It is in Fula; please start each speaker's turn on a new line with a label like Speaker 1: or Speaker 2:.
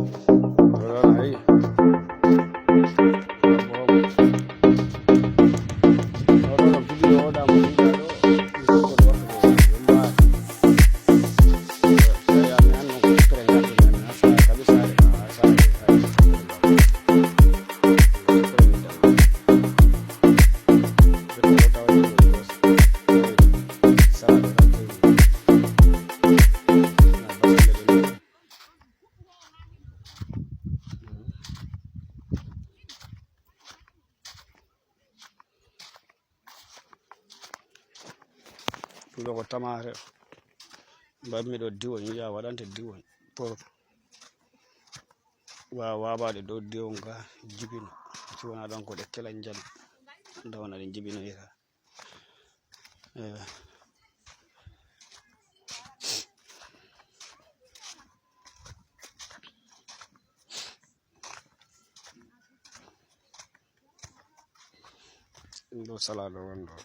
Speaker 1: Ay, ahora video da mu video do ko do ba saya me hanno ko kren ya na sa kabisa sa ɗo ko tamate mbammi ɗo diwon yiya waɗante diwon pour wawaɓe ɗo diwon ga jibino siwona ɗon ko ɗe kelan jam dawana ɗe jibinoyira ɗo salade wonɗo